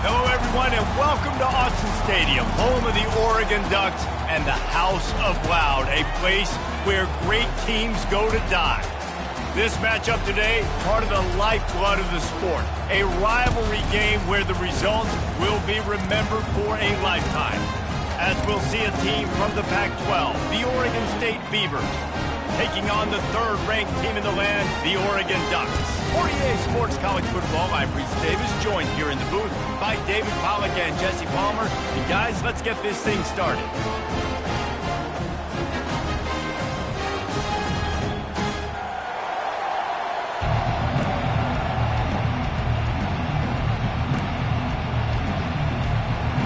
Hello, everyone, and welcome to Autzen Stadium, home of the Oregon Ducks and the House of Loud, a place where great teams go to die. This matchup today, part of the lifeblood of the sport, a rivalry game where the results will be remembered for a lifetime. As we'll see a team from the Pac-12, the Oregon State Beavers, taking on the third-ranked team in the land, the Oregon Ducks. For EA Sports College Football, I'm Reese Davis, joined here in the booth by David Pollack and Jesse Palmer. And guys, let's get this thing started.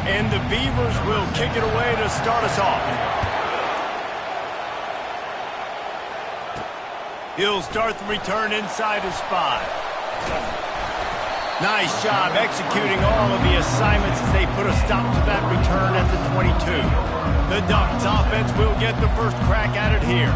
And the Beavers will kick it away to start us off. He'll start the return inside his 5. Nice job executing all of the assignments as they put a stop to that return at the 22. The Ducks offense will get the first crack at it here.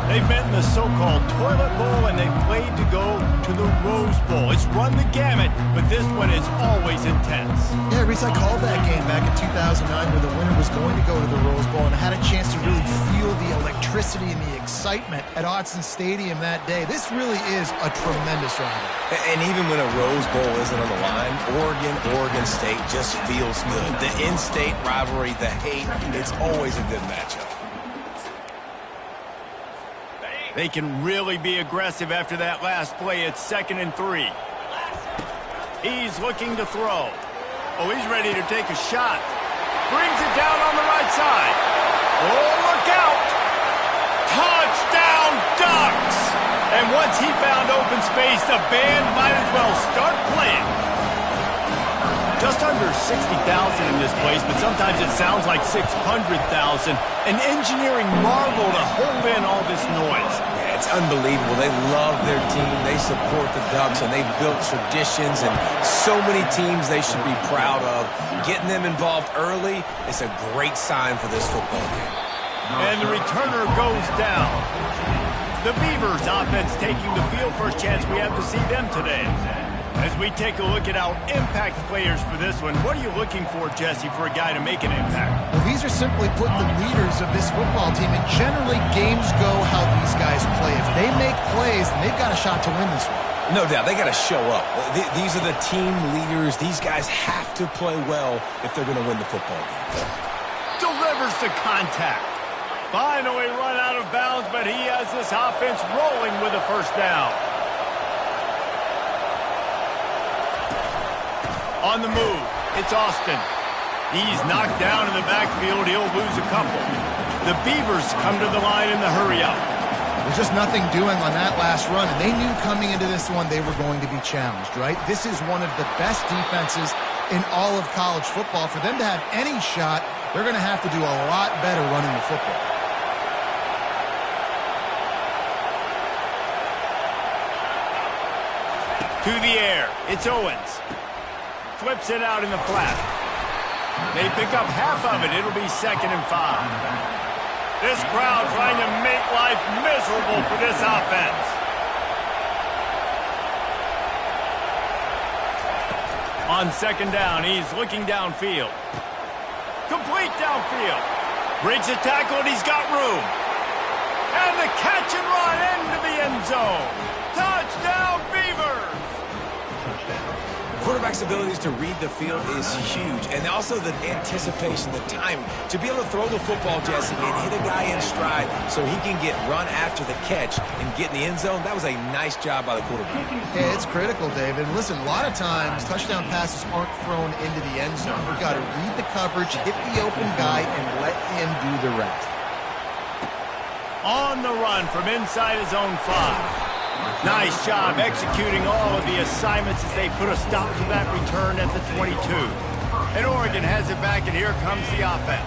They've met in the so-called toilet bowl, and they've played to go to the Rose Bowl. It's run the gamut, but this one is always intense. Yeah, Reese, I called that game back in 2009 where the winner was going to go to the Rose Bowl, and I had a chance to really feel the electricity and the excitement at Autzen Stadium that day. This really is a tremendous rivalry. And even when a Rose Bowl isn't on the line, Oregon State just feels good. The in-state rivalry, the hate, it's always a good matchup. They can really be aggressive after that last play. It's 2nd and 3. He's looking to throw. Oh, he's ready to take a shot. Brings it down on the right side. Oh, look out! Touchdown, Ducks! And once he found open space, the band might as well start playing. Just under 60,000 in this place, but sometimes it sounds like 600,000. An engineering marvel to hold in all this noise. Yeah, it's unbelievable. They love their team. They support the Ducks, and they've built traditions and so many teams they should be proud of. Getting them involved early is a great sign for this football game. And the returner goes down. The Beavers offense taking the field. First chance we have to see them today. As we take a look at our impact players for this one, what are you looking for, Jesse, for a guy to make an impact? Well, these are simply put the leaders of this football team, and generally games go how these guys play. If they make plays, then they've got a shot to win this one. No doubt, they got to show up. These are the team leaders. These guys have to play well if they're going to win the football game. Delivers the contact. Finally run out of bounds, but he has this offense rolling with a first down. On the move, it's Austin. He's knocked down in the backfield. He'll lose a couple. The Beavers come to the line in the hurry-up. There's just nothing doing on that last run, and they knew coming into this one they were going to be challenged, right? This is one of the best defenses in all of college football. For them to have any shot, they're going to have to do a lot better running the football. To the air, it's Owens. Flips it out in the flat. They pick up half of it. It'll be 2nd and 5. This crowd trying to make life miserable for this offense. On 2nd down, he's looking downfield. Complete downfield. Breaks a tackle, and he's got room. And the catch and run into the end zone. Touchdown, Beavers! Quarterback's abilities to read the field is huge, and also the anticipation, the time to be able to throw the football, Jesse, and hit a guy in stride so he can get run after the catch and get in the end zone. That was a nice job by the quarterback. Yeah, it's critical, David. Listen, a lot of times touchdown passes aren't thrown into the end zone. You've got to read the coverage, hit the open guy, and let him do the rest. On the run from inside his own 5. Nice job executing all of the assignments as they put a stop to that return at the 22. And Oregon has it back, and here comes the offense.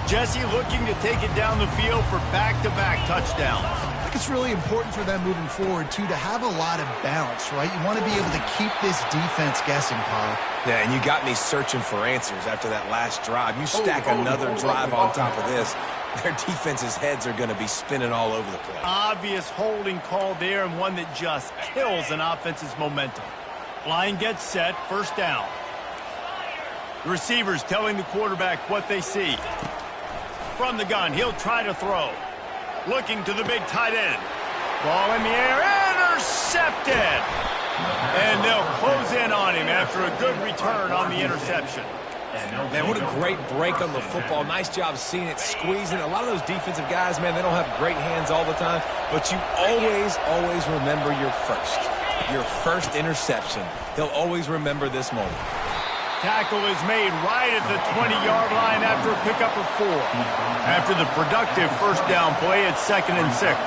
Jesse looking to take it down the field for back-to-back touchdowns. I think it's really important for them moving forward, too, to have a lot of balance, right? You want to be able to keep this defense guessing, Paul. Yeah, and you got me searching for answers after that last drive. You stack another drive on top of this, their defense's heads are going to be spinning all over the place. Obvious holding call there, and one that just kills an offense's momentum. Line gets set, first down. The receiver's telling the quarterback what they see. From the gun, he'll try to throw. Looking to the big tight end. Ball in the air, intercepted! And they'll close in on him after a good return on the interception. Man, what a great break on the football. Nice job seeing it, squeezing. A lot of those defensive guys, man, they don't have great hands all the time, but you always, always remember your first interception. They'll always remember this moment. Tackle is made right at the 20-yard line after a pickup of 4. After the productive first down play, it's 2nd and 6.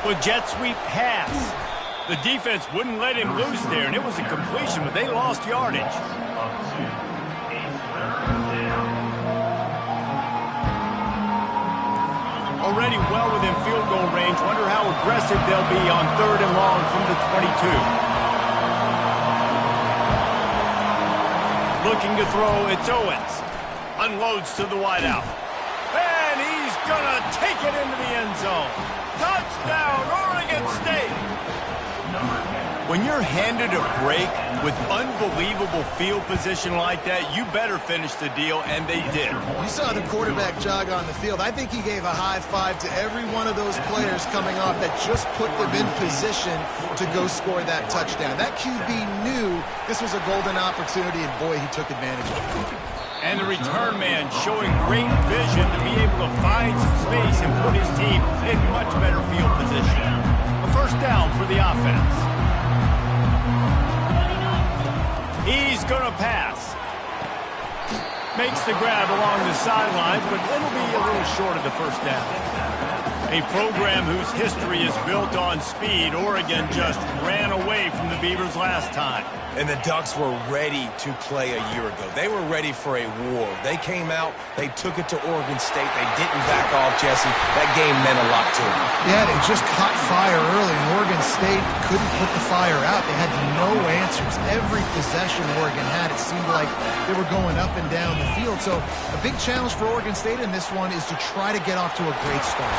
With jet sweep pass. The defense wouldn't let him loose there, and it was a completion, but they lost yardage. Already well within field goal range. Wonder how aggressive they'll be on 3rd and long from the 22. Looking to throw, it's Owens. Unloads to the wideout. And he's going to take it into the end zone. Touchdown, Oregon State! When you're handed a break with unbelievable field position like that, you better finish the deal, and they did. You saw the quarterback jog on the field. I think he gave a high five to every one of those players coming off that just put them in position to go score that touchdown. That QB knew this was a golden opportunity, and boy, he took advantage of it. And the return man showing great vision to be able to find some space and put his team in much better field position. A first down for the offense. He's going to pass. Makes the grab along the sidelines, but it'll be a little short of the first down. A program whose history is built on speed. Oregon just ran away from the Beavers last time. And the Ducks were ready to play a year ago. They were ready for a war. They came out, they took it to Oregon State. They didn't back off, Jesse. That game meant a lot to them. Yeah, they just caught fire early, and Oregon State couldn't put the fire out. They had no answers. Every possession Oregon had, it seemed like they were going up and down the field. So a big challenge for Oregon State in this one is to try to get off to a great start.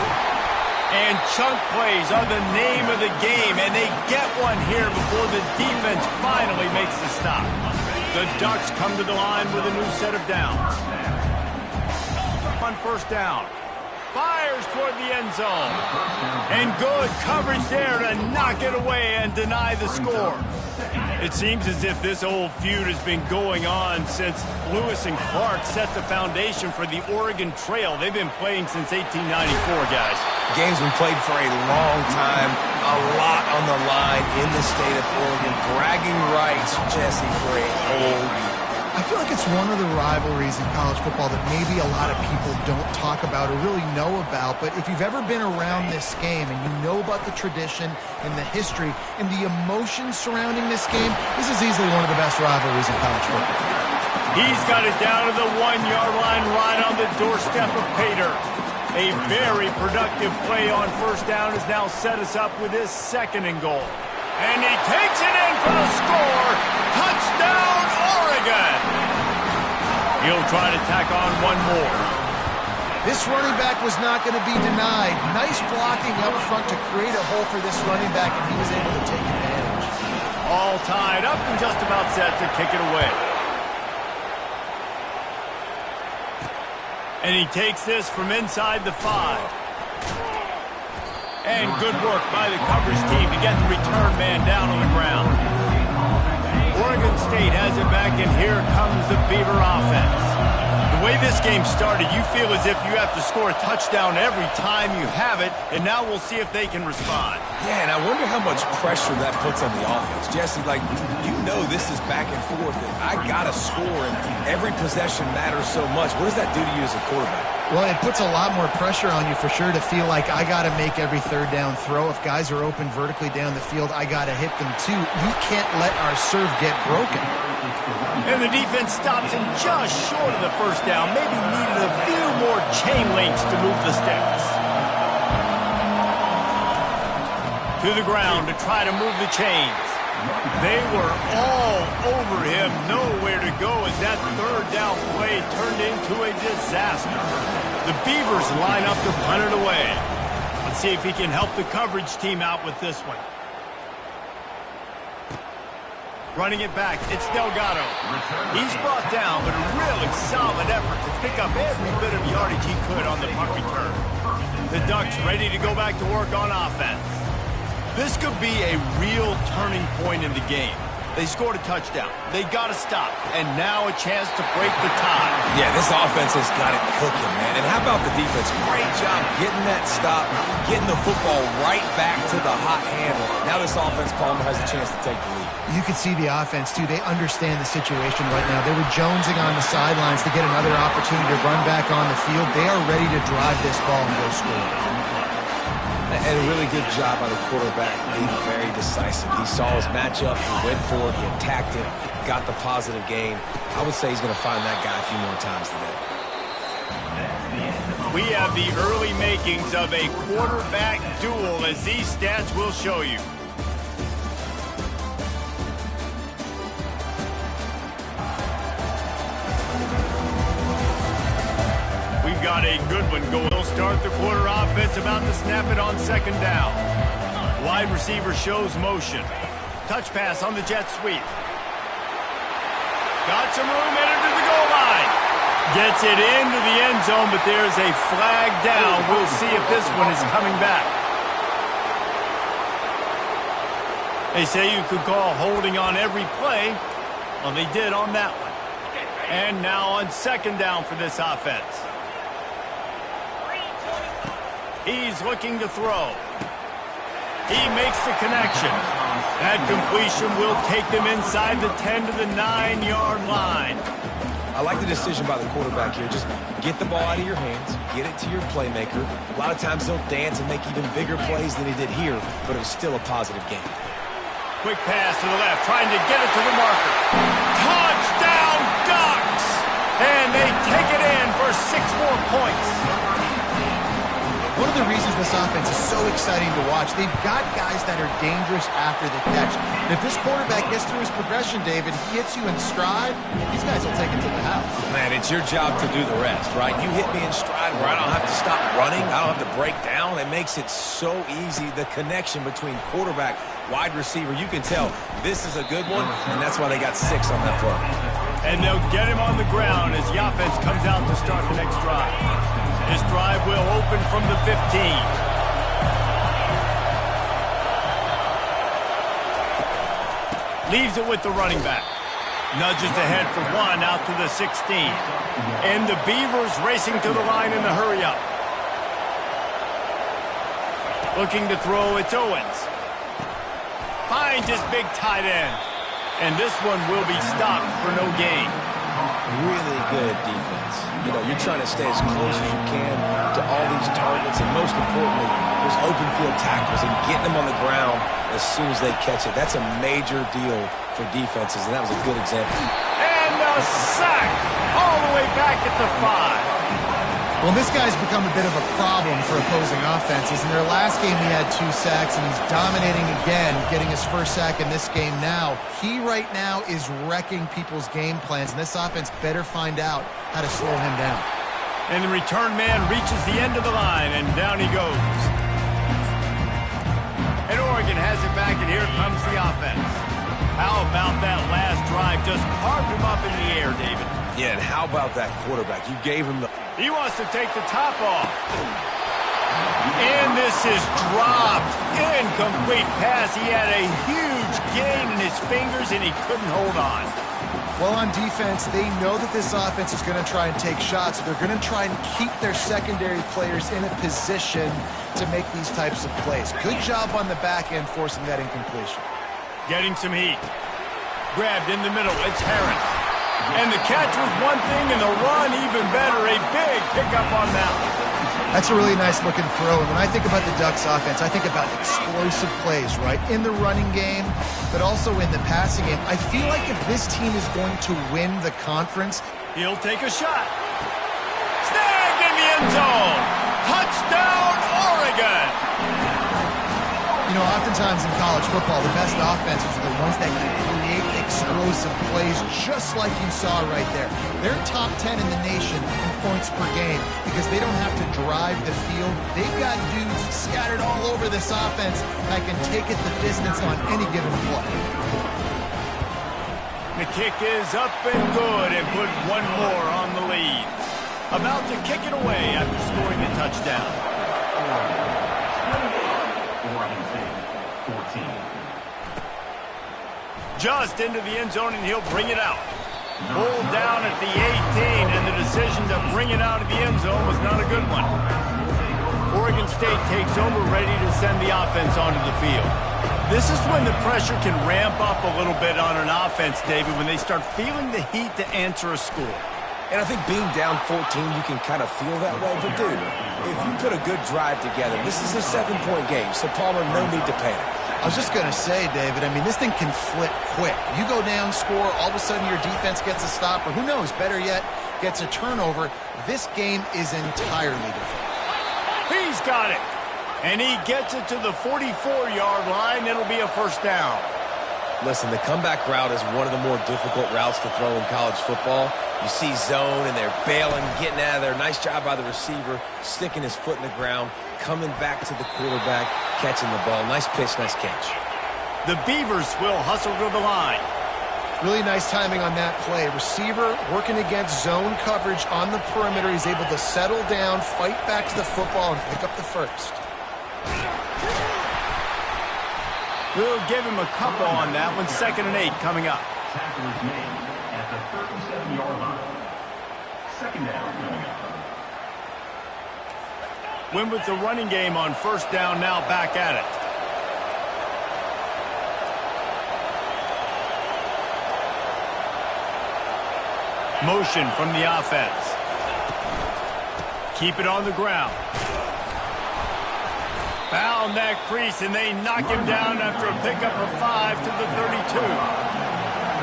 And chunk plays are the name of the game, and they get one here before the defense finally makes the stop. The Ducks come to the line with a new set of downs. On first down. Fires toward the end zone. And good coverage there to knock it away and deny the score. It seems as if this old feud has been going on since Lewis and Clark set the foundation for the Oregon Trail. They've been playing since 1894, guys. Game's been played for a long time, a lot on the line in the state of Oregon. Bragging rights, Jesse, for a whole year. I feel like it's one of the rivalries in college football that maybe a lot of people don't talk about or really know about, but if you've ever been around this game and you know about the tradition and the history and the emotion surrounding this game, this is easily one of the best rivalries in college football. He's got it down to the 1-yard line right on the doorstep of Pater. A very productive play on first down has now set us up with his 2nd and goal. And he takes it in for the score. Touchdown, Oregon! He'll try to tack on one more. This running back was not going to be denied. Nice blocking up front to create a hole for this running back, and he was able to take advantage. All tied up and just about set to kick it away. And he takes this from inside the 5. And good work by the coverage team to get the return man down on the ground. Oregon State has it back, and here comes the Beaver offense. The way this game started, you feel as if you have to score a touchdown every time you have it, and now we'll see if they can respond. Yeah, and I wonder how much pressure that puts on the offense. Jesse, like, you know this is back and forth. I got to score, and every possession matters so much. What does that do to you as a quarterback? Well, it puts a lot more pressure on you for sure to feel like I got to make every third down throw. If guys are open vertically down the field, I got to hit them too. We can't let our serve get broken. And the defense stops him just short of the first down. Maybe needed a few more chain links to move the sticks. To the ground to try to move the chains. They were all over him, nowhere to go as that third down play turned into a disaster. The Beavers line up to punt it away. Let's see if he can help the coverage team out with this one. Running it back, it's Delgado. He's brought down, but a really solid effort to pick up every bit of yardage he could on the punt return. The Ducks ready to go back to work on offense. This could be a real turning point in the game. They scored a touchdown. They got to stop. And now a chance to break the tie. Yeah, this offense has got it cooking, man. And how about the defense? Great job getting that stop, getting the football right back to the hot hand. Now this offense, Palmer, has a chance to take the lead. You can see the offense, too. They understand the situation right now. They were jonesing on the sidelines to get another opportunity to run back on the field. They are ready to drive this ball and go score. And a really good job by the quarterback, being very decisive. He saw his matchup, he went for it, he attacked it, got the positive gain. I would say he's going to find that guy a few more times today. We have the early makings of a quarterback duel, as these stats will show you. Got a good one going. They'll start the quarter offense, about to snap it on second down. Wide receiver shows motion. Touch pass on the jet sweep. Got some room, entered to the goal line. Gets it into the end zone, but there's a flag down. We'll see if this one is coming back. They say you could call holding on every play. Well, they did on that one. And now on second down for this offense. He's looking to throw. He makes the connection. That completion will take them inside the 10 to the 9-yard line. I like the decision by the quarterback here. Just get the ball out of your hands, get it to your playmaker. A lot of times they'll dance and make even bigger plays than he did here, but it was still a positive game. Quick pass to the left, trying to get it to the marker. Touchdown, Ducks! And they take it in for 6 more points. One of the reasons this offense is so exciting to watch, they've got guys that are dangerous after the catch. And if this quarterback gets through his progression, David, he hits you in stride, these guys will take it to the house. Man, it's your job to do the rest, right? You hit me in stride where I don't have to stop running, I don't have to break down. It makes it so easy, the connection between quarterback, wide receiver. You can tell this is a good one, and that's why they got 6 on that play. And they'll get him on the ground as the offense comes out to start the next drive. This drive will open from the 15. Leaves it with the running back. Nudges ahead for 1 out to the 16. And the Beavers racing to the line in the hurry up. Looking to throw, it's Owens. Finds his big tight end. And this one will be stopped for no gain. Really good defense. You know, you're trying to stay as close as you can to all these targets, and most importantly, those open field tackles and getting them on the ground as soon as they catch it. That's a major deal for defenses, and that was a good example. And a sack all the way back at the 5. Well, this guy's become a bit of a problem for opposing offenses. In their last game, he had 2 sacks, and he's dominating again, getting his first sack in this game now. He right now is wrecking people's game plans, and this offense better find out how to slow him down. And the return man reaches the end of the line, and down he goes. And Oregon has it back, and here comes the offense. How about that last drive? Just carved him up in the air, David. Yeah, and how about that quarterback? You gave him the... He wants to take the top off. And this is dropped. Incomplete pass. He had a huge gain in his fingers, and he couldn't hold on. Well, on defense, they know that this offense is going to try and take shots. They're going to try and keep their secondary players in a position to make these types of plays. Good job on the back end forcing that incompletion. Getting some heat. Grabbed in the middle. It's Harris. And the catch was one thing, and the run even better. A big pickup on that one. That's a really nice-looking throw. And when I think about the Ducks offense, I think about explosive plays, right? In the running game, but also in the passing game. I feel like if this team is going to win the conference, he'll take a shot. Snagged in the end zone. Touchdown, Oregon. You know, oftentimes in college football, the best offenses are the ones that can create explosive plays, just like you saw right there. They're top 10 in the nation in points per game because they don't have to drive the field. They've got dudes scattered all over this offense that can take it the distance on any given play. The kick is up and good and put one more on the lead. About to kick it away after scoring the touchdown. Oregon State, 14. Just into the end zone, and he'll bring it out. Pulled down at the 18, and the decision to bring it out of the end zone was not a good one. Oregon State takes over, ready to send the offense onto the field. This is when the pressure can ramp up a little bit on an offense, David, when they start feeling the heat to answer a score. And I think being down 14, you can kind of feel that way. But, dude, if you put a good drive together, this is a 7-point game, so Palmer, no need to panic. I was just going to say, David, I mean, this thing can flip quick. You go down, score, all of a sudden your defense gets a stop, or who knows, better yet, gets a turnover. This game is entirely different. He's got it. And he gets it to the 44-yard line. It'll be a first down. Listen, the comeback route is one of the more difficult routes to throw in college football. You see zone, and they're bailing, getting out of there. Nice job by the receiver, sticking his foot in the ground, coming back to the quarterback, catching the ball. Nice pitch, nice catch. The Beavers will hustle to the line. Really nice timing on that play. Receiver working against zone coverage on the perimeter. He's able to settle down, fight back to the football, and pick up the first. We'll give him a couple on that one. 2nd and 8 coming up. Tackle is made at the 37-yard line. 2nd down coming up. Win with the running game on first down, now back at it. Motion from the offense. Keep it on the ground. Found that crease, and they knock him down after a pickup of 5 to the 32.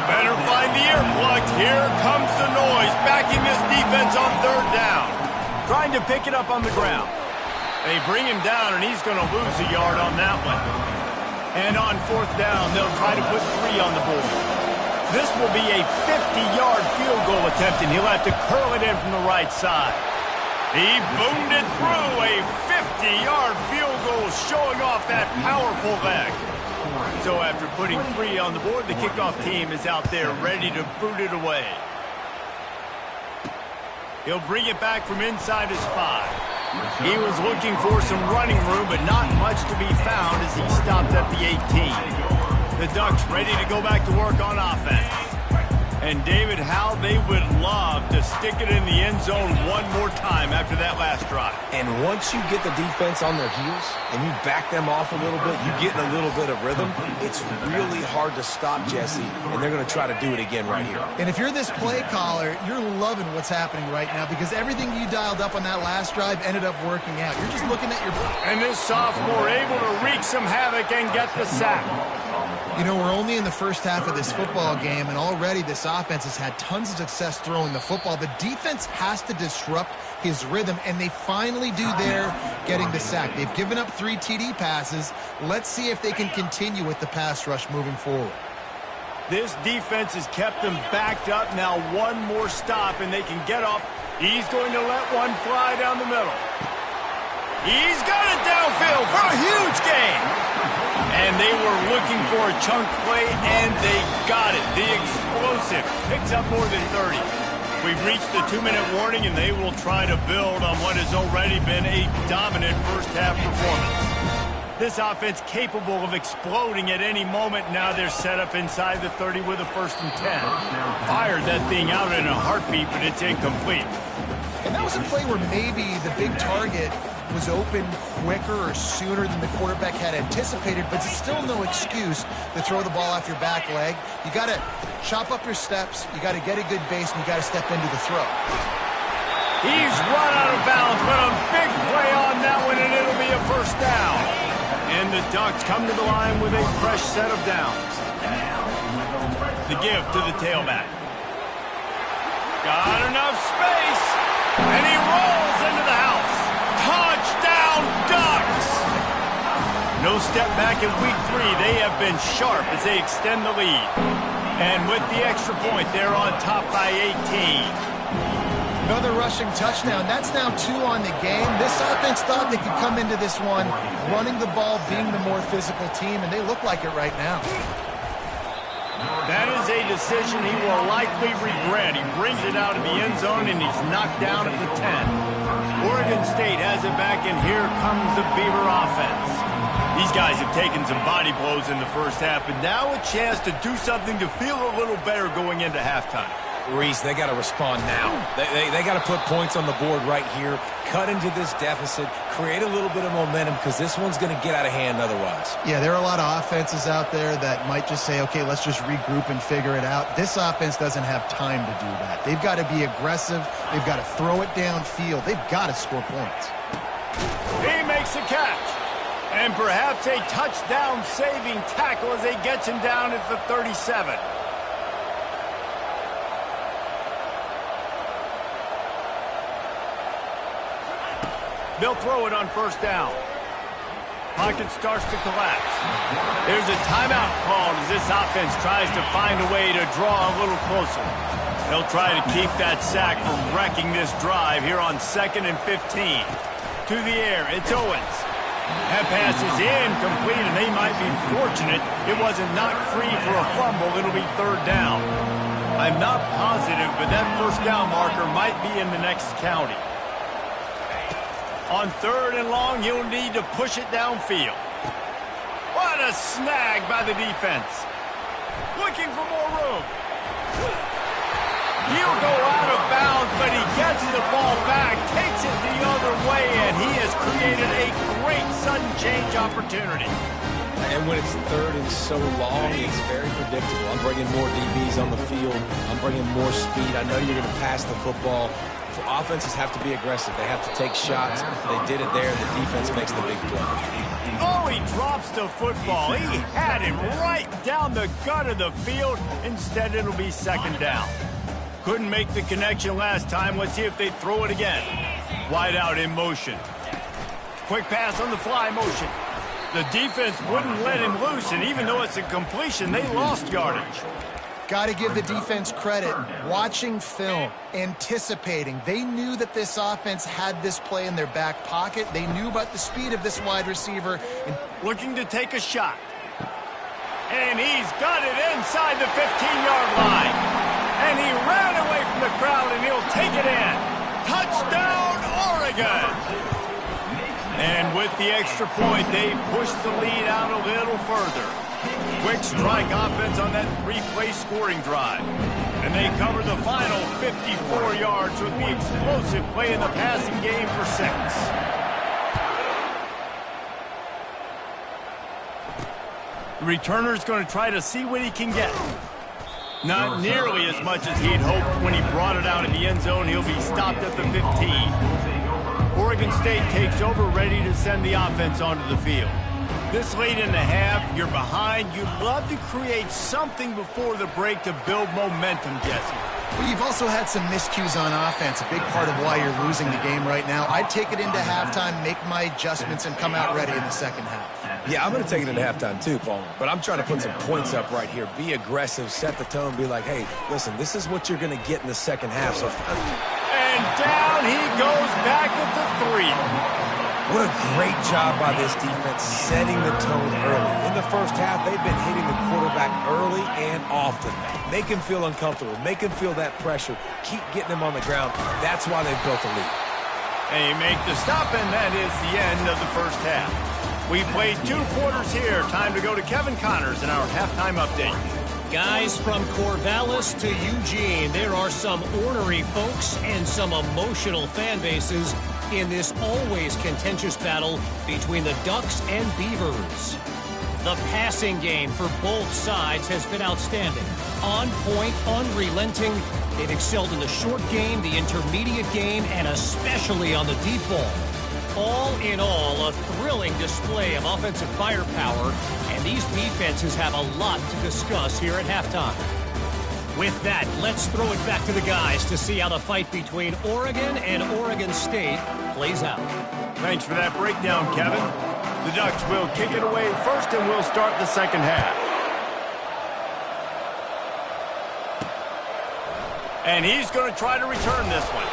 Better find the ear plugs. Here comes the noise, backing this defense on 3rd down. Trying to pick it up on the ground. They bring him down, and he's going to lose a yard on that one. And on 4th down, they'll try to put 3 on the board. This will be a 50-yard field goal attempt, and he'll have to curl it in from the right side. He boomed it through. A 50-yard field goal showing off that powerful leg. So after putting 3 on the board, the kickoff team is out there ready to boot it away. He'll bring it back from inside his 5. He was looking for some running room, but not much to be found as he stopped at the 18. The Ducks ready to go back to work on offense. And, David, how they would love to stick it in the end zone one more time after that last drive. And once you get the defense on their heels and you back them off a little bit, you get in a little bit of rhythm, it's really hard to stop, Jesse, and they're going to try to do it again right here. And if you're this play caller, you're loving what's happening right now because everything you dialed up on that last drive ended up working out. You're just looking at your... And this sophomore able to wreak some havoc and get the sack. You know, we're only in the first half of this football game, and already this offense has had tons of success throwing the football. The defense has to disrupt his rhythm, and they finally do there, getting the sack. They've given up 3 TD passes. Let's see if they can continue with the pass rush moving forward. This defense has kept them backed up. Now one more stop, and they can get off. He's going to let one fly down the middle. He's got it downfield for a huge gain. And they were looking for a chunk play, and they got it. The explosive picks up more than 30. We've reached the 2-minute warning, and they will try to build on what has already been a dominant first-half performance. This offense capable of exploding at any moment. Now they're set up inside the 30 with a 1st and 10. Fired that thing out in a heartbeat, but it's incomplete. And that was a play where maybe the big target was open quicker or sooner than the quarterback had anticipated, but it's still no excuse to throw the ball off your back leg. You got to chop up your steps, you got to get a good base, and you got to step into the throw. He's run out of bounds, but a big play on that one, and it'll be a first down. And the Ducks come to the line with a fresh set of downs. The give to the tailback. Got enough space, and he rolls into the house. Touchdown, Ducks! No step back in week 3. They have been sharp as they extend the lead. And with the extra point, they're on top by 18. Another rushing touchdown. That's now 2 on the game. This offense thought they could come into this one running the ball, being the more physical team, and they look like it right now. That is a decision he will likely regret. He brings it out of the end zone, and he's knocked down at the 10. Oregon State has it back, and here comes the Beaver offense. These guys have taken some body blows in the first half, but now a chance to do something to feel a little better going into halftime. Reese, they got to respond now. They got to put points on the board right here, cut into this deficit, create a little bit of momentum, because this one's going to get out of hand otherwise. Yeah, there are a lot of offenses out there that might just say, okay, let's just regroup and figure it out. This offense doesn't have time to do that. They've got to be aggressive. They've got to throw it downfield. They've got to score points. He makes a catch. And perhaps a touchdown-saving tackle as he gets him down at the 37. They'll throw it on first down. Pocket starts to collapse. There's a timeout called as this offense tries to find a way to draw a little closer. They'll try to keep that sack from wrecking this drive here on 2nd and 15. To the air, it's Owens. That pass is incomplete, and they might be fortunate it wasn't knocked free for a fumble. It'll be 3rd down. I'm not positive, but that first down marker might be in the next county. On 3rd and long, he'll need to push it downfield. What a snag by the defense. Looking for more room. He'll go out of bounds, but he gets the ball back, takes it the other way, and he has created a great sudden change opportunity. And when it's 3rd and so long, it's very predictable. I'm bringing more DBs on the field. I'm bringing more speed. I know you're going to pass the football. So offenses have to be aggressive. They have to take shots. They did it there. The defense makes the big play. Oh, he drops the football. He had him right down the gut of the field. Instead, it'll be 2nd down. Couldn't make the connection last time. Let's see if they throw it again. Wide out in motion. Quick pass on the fly motion. The defense wouldn't let him loose, and even though it's a completion, they lost yardage. Got to give the defense credit. Watching film, anticipating. They knew that this offense had this play in their back pocket. They knew about the speed of this wide receiver. And looking to take a shot. And he's got it inside the 15-yard line. And he ran away from the crowd, and he'll take it in. Touchdown, Oregon! And with the extra point, they push the lead out a little further. Quick strike offense on that 3-play scoring drive. And they cover the final 54 yards with the explosive play in the passing game for 6. The returner's going to try to see what he can get. Not nearly as much as he'd hoped when he brought it out in the end zone. He'll be stopped at the 15. Oregon State takes over, ready to send the offense onto the field. This late in the half, you're behind. You'd love to create something before the break to build momentum, Jesse. Well, you've also had some miscues on offense, a big part of why you're losing the game right now. I'd take it into halftime, make my adjustments, and come out ready in the 2nd half. Yeah, I'm going to take it into halftime too, Paul. But I'm trying to put some points up right here. Be aggressive, set the tone, be like, hey, listen, this is what you're going to get in the 2nd half. So, and down he goes back at the 3. What a great job by this defense setting the tone early. In the first half, they've been hitting the quarterback early and often. Make him feel uncomfortable. Make him feel that pressure. Keep getting him on the ground. That's why they've built a lead. They make the stop, and that is the end of the first half. We played 2 quarters here. Time to go to Kevin Connors in our halftime update. Guys, from Corvallis to Eugene, there are some ornery folks and some emotional fan bases in this always contentious battle between the Ducks and Beavers. The passing game for both sides has been outstanding. On point, unrelenting. They've excelled in the short game, the intermediate game, and especially on the deep ball. All in all, a thrilling display of offensive firepower, and these defenses have a lot to discuss here at halftime. With that, let's throw it back to the guys to see how the fight between Oregon and Oregon State plays out. Thanks for that breakdown, Kevin. The Ducks will kick it away first, and we'll start the 2nd half. And he's going to try to return this one.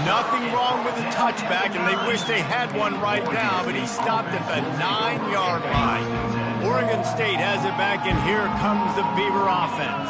Nothing wrong with the touchback, and they wish they had one right now, but he stopped at the 9-yard line. Oregon State has it back, and here comes the Beaver offense.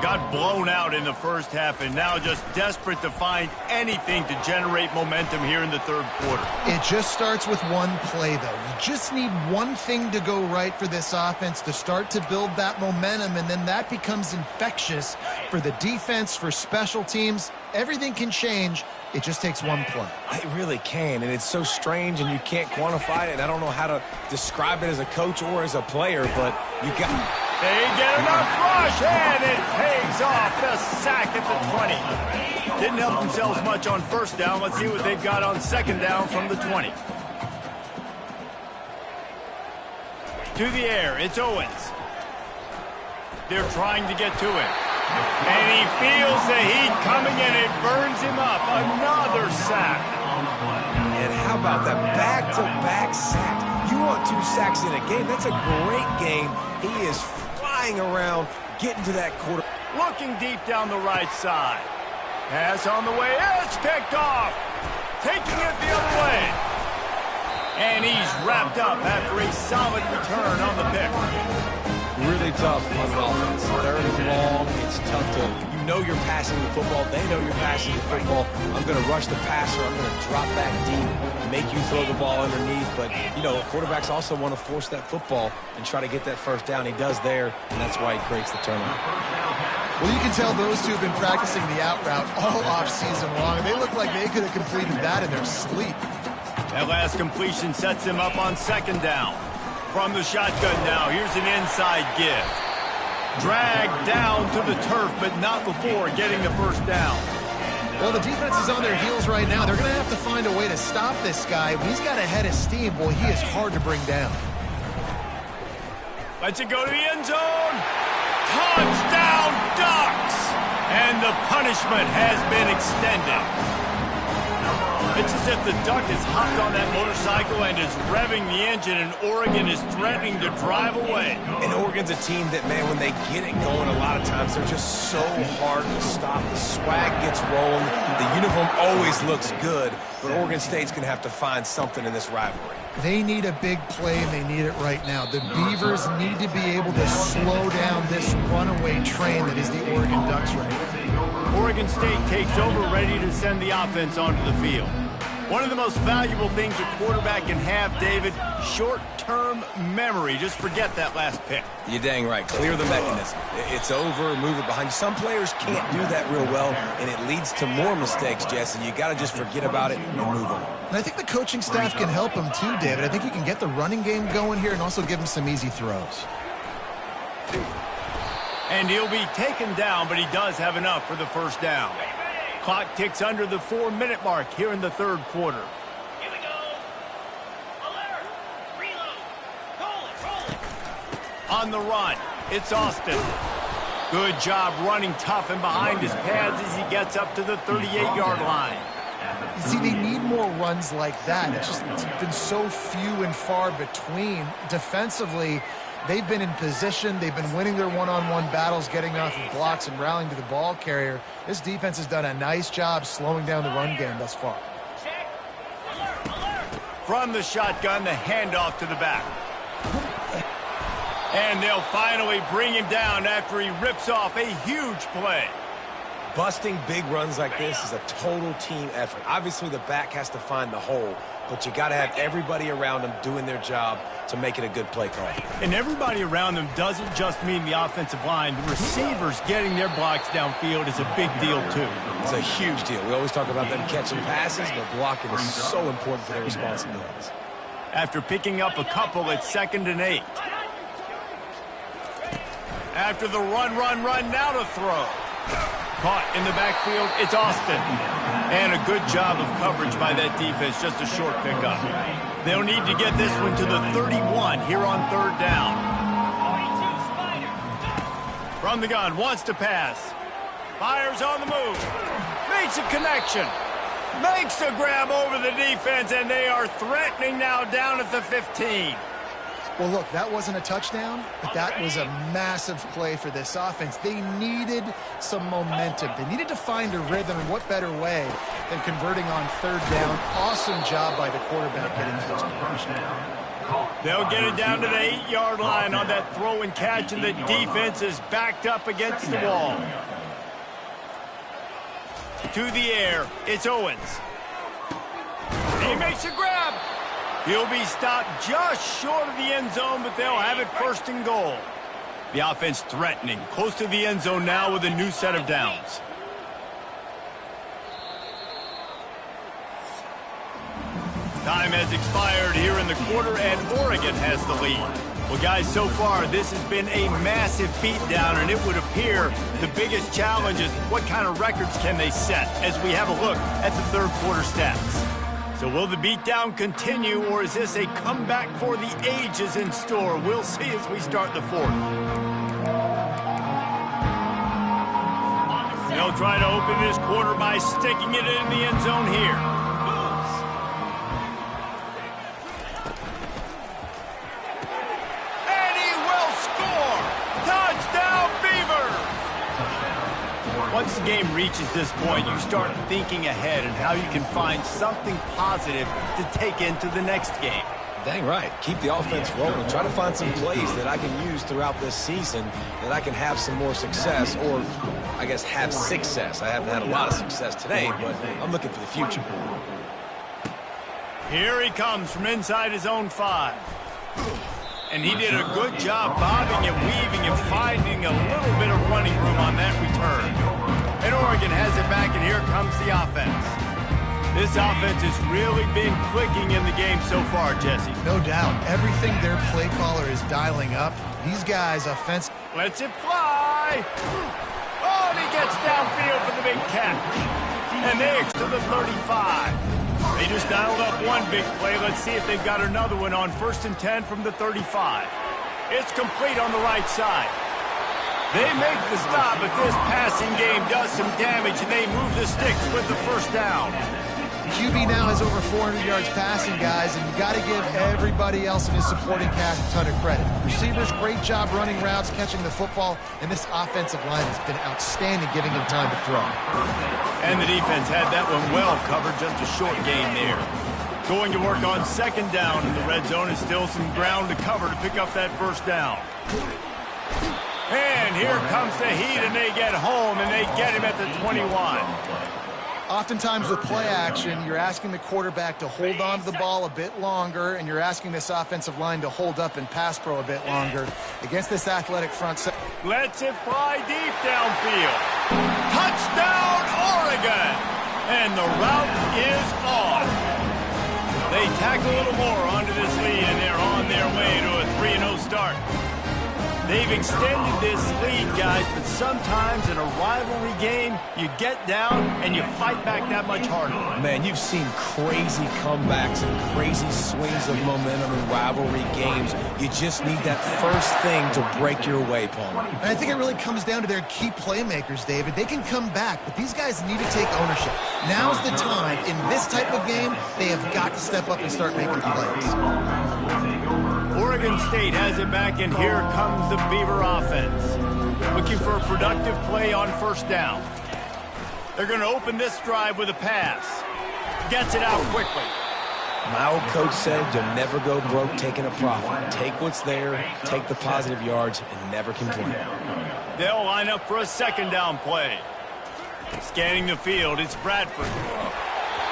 Got blown out in the first half, and now just desperate to find anything to generate momentum here in the third quarter. It just starts with one play, though. You just need one thing to go right for this offense to start to build that momentum, and then that becomes infectious for the defense, for special teams. Everything can change. It just takes one play. It really can, and it's so strange, and you can't quantify it, and I don't know how to describe it as a coach or as a player, but you got... They get enough rush, and it pays off. The sack at the 20. Didn't help themselves much on first down. Let's see what they've got on second down from the 20. To the air, it's Owens. They're trying to get to him. And he feels the heat coming, and it burns him up. Another sack. And how about that back-to-back sack? You want 2 sacks in a game. That's a great game. He is flying around, getting to that quarter. Looking deep down the right side. Pass on the way. It's picked off. Taking it the other way. And he's wrapped up after a solid return on the pick. Really tough on the offense. Third and long. It's tough to... You know you're passing the football. They know you're passing the football. I'm going to rush the passer. I'm going to drop back deep, make you throw the ball underneath. But, you know, quarterbacks also want to force that football and try to get that first down. He does there, and that's why he creates the turnover. Well, you can tell those two have been practicing the out route all off-season long. They look like they could have completed that in their sleep. That last completion sets him up on second down. From the shotgun now, here's an inside give. Dragged down to the turf, but not before getting the first down. Well, the defense is on their heels right now. They're going to have to find a way to stop this guy. When he's got a head of steam, boy, he is hard to bring down. Lets it go to the end zone. Touchdown, Ducks! And the punishment has been extended. It's as if the Duck has hopped on that motorcycle and is revving the engine, and Oregon is threatening to drive away. And Oregon's a team that, man, when they get it going, a lot of times they're just so hard to stop. The swag gets rolling. The uniform always looks good, but Oregon State's going to have to find something in this rivalry. They need a big play, and they need it right now. The Beavers need to be able to slow down this runaway train that is the Oregon Ducks right now. Oregon State takes over, ready to send the offense onto the field. One of the most valuable things a quarterback can have, David, short-term memory. Just forget that last pick. You're dang right. Clear the mechanism. It's over, move it behind you. Some players can't do that real well, and it leads to more mistakes, Jesse. You got to just forget about it and move on. And I think the coaching staff can help him too, David. I think you can get the running game going here and also give him some easy throws. And he'll be taken down, but he does have enough for the first down. Clock ticks under the 4-minute mark here in the third quarter. Here we go. Alert. Reload. Roll it. On the run, it's Austin. Good job running tough and behind his pads as he gets up to the 38-yard line. You see, they need more runs like that. It's been so few and far between. Defensively, they've been in position. They've been winning their one-on-one battles, getting off of blocks and rallying to the ball carrier. This defense has done a nice job slowing down the run game thus far. Check. Alert. From the shotgun, the handoff to the back. And they'll finally bring him down after he rips off a huge play. Busting big runs like this is a total team effort. Obviously, the back has to find the hole, but you got to have everybody around them doing their job to make it a good play call. And everybody around them doesn't just mean the offensive line. The receivers getting their blocks downfield is a big deal, too. It's a huge deal. We always talk about them catching passes, but blocking is so important for their responsibilities. After picking up a couple, it's 2nd and 8. After the run, now to throw. Caught in the backfield, it's Austin. And a good job of coverage by that defense, just a short pickup. They'll need to get this one to the 31 here on third down. From the gun, wants to pass. Fires on the move. Makes a connection. Makes a grab over the defense, and they are threatening now down at the 15. Well, look, that wasn't a touchdown, but that was a massive play for this offense. They needed some momentum. They needed to find a rhythm, and what better way than converting on third down. Awesome job by the quarterback getting to this position. They'll get it down to the 8-yard line on that throw and catch, and the defense is backed up against the wall. To the air, it's Owens. He makes a grab. He'll be stopped just short of the end zone, but they'll have it 1st and goal. The offense threatening, close to the end zone now with a new set of downs. Time has expired here in the quarter, and Oregon has the lead. Well, guys, so far, this has been a massive beatdown, and it would appear the biggest challenge is what kind of records can they set as we have a look at the third quarter stats. So will the beatdown continue, or is this a comeback for the ages in store? We'll see as we start the fourth. They'll try to open this quarter by sticking it in the end zone here. Once the game reaches this point, you start thinking ahead and how you can find something positive to take into the next game. Dang right. Keep the offense rolling. Try to find some plays that I can use throughout this season that I can have some more success, or I guess have success. I haven't had a lot of success today, but I'm looking for the future. Here he comes from inside his own 5. And he did a good job bobbing and weaving and finding a little bit of running room on that return. And Oregon has it back, and here comes the offense. This offense has really been clicking in the game so far, Jesse. No doubt. Everything their play caller is dialing up. These guys, offense. Lets it fly. Oh, and he gets downfield for the big catch. And they to the 35. They just dialed up one big play. Let's see if they've got another one on 1st and 10 from the 35. It's complete on the right side. They make the stop, but this passing game does some damage, and they move the sticks with the 1st down. QB now has over 400 yards passing, guys, and you got to give everybody else in his supporting cast a ton of credit. Receivers, great job running routes, catching the football, and this offensive line has been outstanding, giving him time to throw. And the defense had that one well covered, just a short gain there. Going to work on 2nd down in the red zone, and still some ground to cover to pick up that 1st down. And here comes the heat, and they get home, and they get him at the 21. Oftentimes with play action, you're asking the quarterback to hold on to the ball a bit longer, and you're asking this offensive line to hold up and pass pro a bit longer. Against this athletic front set. Lets it fly deep downfield. Touchdown, Oregon! And the route is off. They tack a little more onto this lead, and they're on their way to a 3-0 start. They've extended this lead, guys, but sometimes in a rivalry game, you get down and you fight back that much harder. Man, you've seen crazy comebacks and crazy swings of momentum in rivalry games. You just need that first thing to break your way, Palmer. And I think it really comes down to their key playmakers, David. They can come back, but these guys need to take ownership. Now's the time. In this type of game, they have got to step up and start making plays. Oregon State has it back, and here comes the Beaver offense. Looking for a productive play on 1st down. They're going to open this drive with a pass. Gets it out quickly. My old coach said you'll never go broke taking a profit. Take what's there, take the positive yards, and never complain. They'll line up for a 2nd down play. Scanning the field, it's Bradford.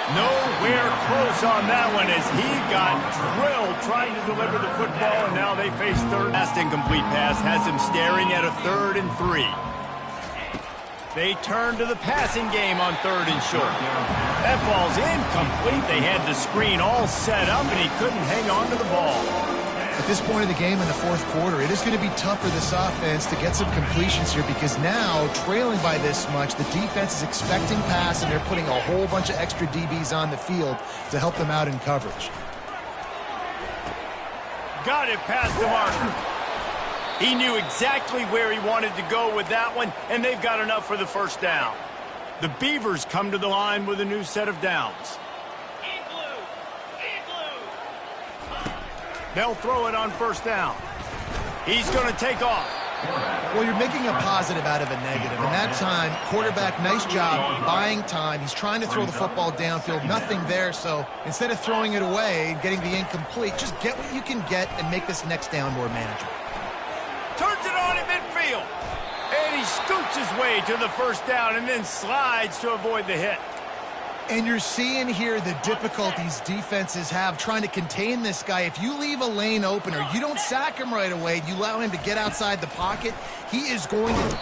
Nowhere close on that one as he got drilled trying to deliver the football, and now they face 3rd. Last incomplete pass has him staring at a 3rd and 3. They turn to the passing game on 3rd and short. That ball's incomplete. They had the screen all set up, and he couldn't hang on to the ball. At this point of the game in the 4th quarter, it is going to be tough for this offense to get some completions here because now, trailing by this much, the defense is expecting pass, and they're putting a whole bunch of extra DBs on the field to help them out in coverage. Got it past the marker. He knew exactly where he wanted to go with that one, and they've got enough for the 1st down. The Beavers come to the line with a new set of downs. They'll throw it on 1st down. He's going to take off. Well, you're making a positive out of a negative. And that time, quarterback, nice job buying time. He's trying to throw the football downfield. Nothing there. So instead of throwing it away and getting the incomplete, just get what you can get and make this next down more manageable. Turns it on in midfield. And he scoots his way to the first down and then slides to avoid the hit. And you're seeing here the difficulties defenses have trying to contain this guy. If you leave a lane open or you don't sack him right away, you allow him to get outside the pocket, he is going to...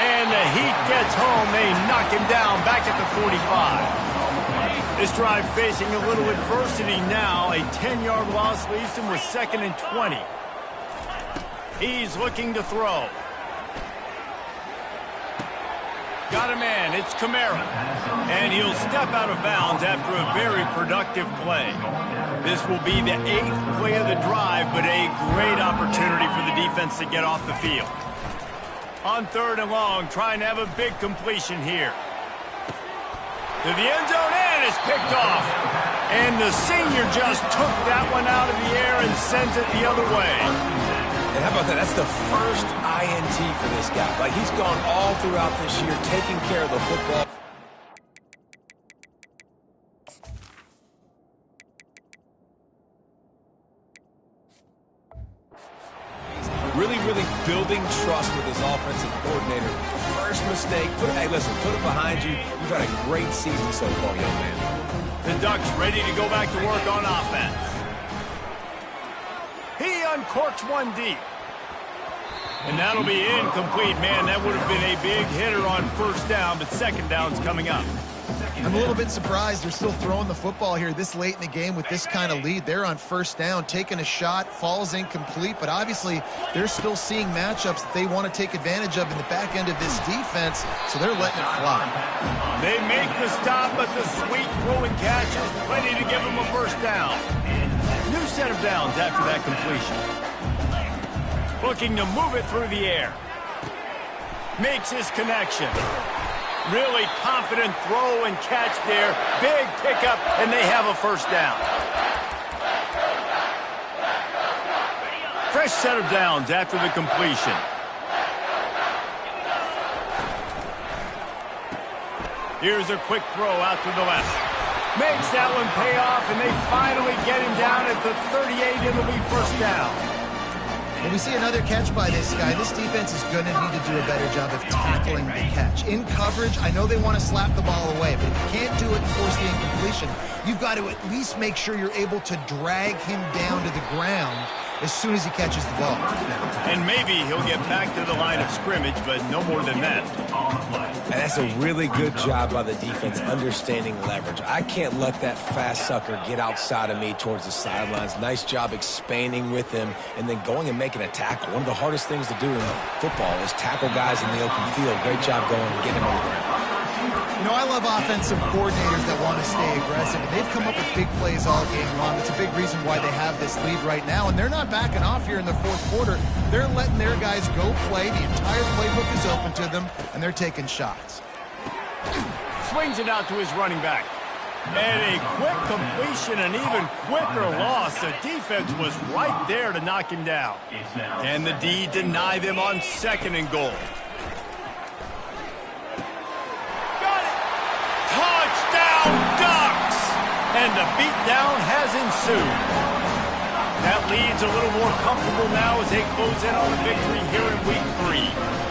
And the heat gets home. They knock him down back at the 45. This drive facing a little adversity now. A 10-yard loss leaves him with 2nd and 20. He's looking to throw. Got a man, it's Kamara. And he'll step out of bounds after a very productive play. This will be the 8th play of the drive, but a great opportunity for the defense to get off the field. On 3rd and long, trying to have a big completion here. To the end zone, and it's picked off. And the senior just took that one out of the air and sends it the other way. And how about that? That's the first INT for this guy. Like, he's gone all throughout this year taking care of the football. Really building trust with his offensive coordinator. First mistake, hey, listen, put it behind you. You've had a great season so far, young man. The Ducks ready to go back to work on offense. He uncorks one deep. And that'll be incomplete. Man, that would have been a big hitter on 1st down, but 2nd down's coming up. I'm a little bit surprised they're still throwing the football here this late in the game with this kind of lead. They're on 1st down, taking a shot, falls incomplete, but obviously they're still seeing matchups that they want to take advantage of in the back end of this defense, so they're letting it fly. They make the stop, but the sweet throwing catch is plenty to give them a 1st down. New set of downs after that completion. Looking to move it through the air. Makes his connection. Really confident throw and catch there. Big pickup, and they have a 1st down. Fresh set of downs after the completion. Here's a quick throw out to the left. Makes that one pay off, and they finally get him down at the 38. It'll be 1st down. When we see another catch by this guy, this defense is going to need to do a better job of tackling the catch. In coverage, I know they want to slap the ball away, but if you can't do it and force the incompletion, you've got to at least make sure you're able to drag him down to the ground as soon as he catches the ball. And maybe he'll get back to the line of scrimmage, but no more than that. And that's a really good job by the defense understanding leverage. I can't let that fast sucker get outside of me towards the sidelines. Nice job expanding with him and then going and making a tackle. One of the hardest things to do in football is tackle guys in the open field. Great job going and getting him on the ground. You know, I love offensive coordinators that want to stay aggressive, and they've come up with big plays all game long. It's a big reason why they have this lead right now, and they're not backing off here in the 4th quarter. They're letting their guys go play. The entire playbook is open to them, and they're taking shots. Swings it out to his running back. And a quick completion, an even quicker loss. The defense was right there to knock him down. And the D deny them on 2nd and goal. Ducks! And the beatdown has ensued. That lead's a little more comfortable now as they close in on a victory here in Week 3.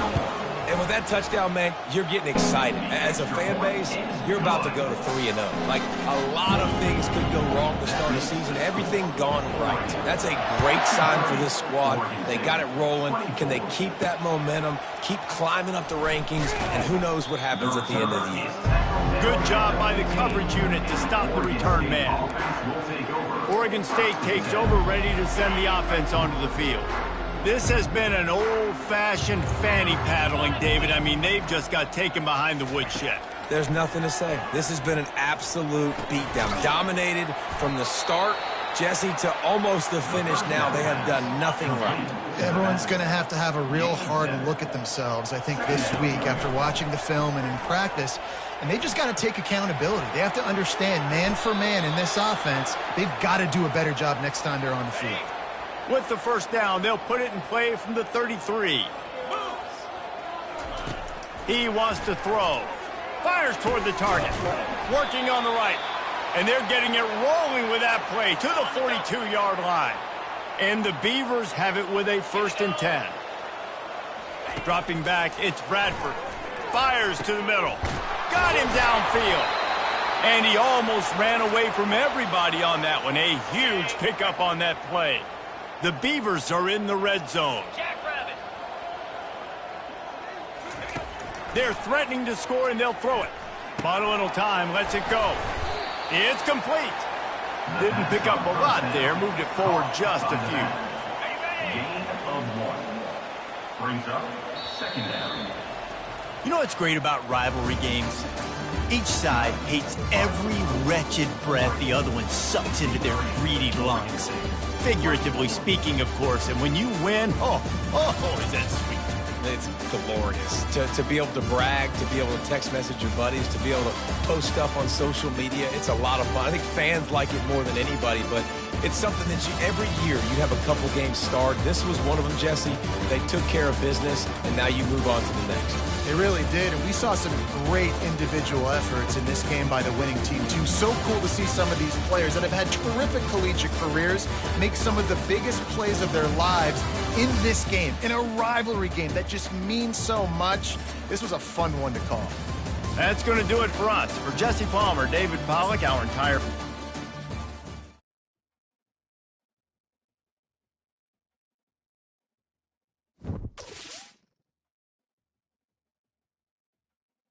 And with that touchdown, man, you're getting excited. As a fan base, you're about to go to 3-0. Like, a lot of things could go wrong to start the season. Everything gone right. That's a great sign for this squad. They got it rolling. Can they keep that momentum, keep climbing up the rankings, and who knows what happens at the end of the year. Good job by the coverage unit to stop the return man. Oregon State takes over, ready to send the offense onto the field. This has been an old-fashioned fanny paddling, David. I mean, they've just got taken behind the woodshed. There's nothing to say. This has been an absolute beatdown. Dominated from the start, Jesse, to almost the finish now. They have done nothing right. Everyone's going to have a real hard look at themselves, I think, this week after watching the film and in practice. And they just got to take accountability. They have to understand, man for man in this offense, they've got to do a better job next time they're on the field. With the 1st down, they'll put it in play from the 33. He wants to throw. Fires toward the target. Working on the right. And they're getting it rolling with that play to the 42-yard line. And the Beavers have it with a 1st and 10. Dropping back, it's Bradford. Fires to the middle. Got him downfield. And he almost ran away from everybody on that one. A huge pickup on that play. The Beavers are in the red zone. Jackrabbit. They're threatening to score, and they'll throw it. Bought a little time, lets it go. It's complete. Didn't pick up a lot there, moved it forward just a few. Gain of 1. Brings up 2nd down. You know what's great about rivalry games? Each side hates every wretched breath the other one sucks into their greedy lungs. Figuratively speaking, of course, and when you win, oh, is that sweet. It's glorious to be able to brag, to be able to text message your buddies, to be able to post stuff on social media. It's a lot of fun. I think fans like it more than anybody, but it's something that every year you have a couple games start. This was one of them, Jesse. They took care of business, and now you move on to the next. They really did, and we saw some great individual efforts in this game by the winning team, too. So cool to see some of these players that have had terrific collegiate careers make some of the biggest plays of their lives in this game, in a rivalry game that just means so much. This was a fun one to call. That's going to do it for us. For Jesse Palmer, David Pollack, our entire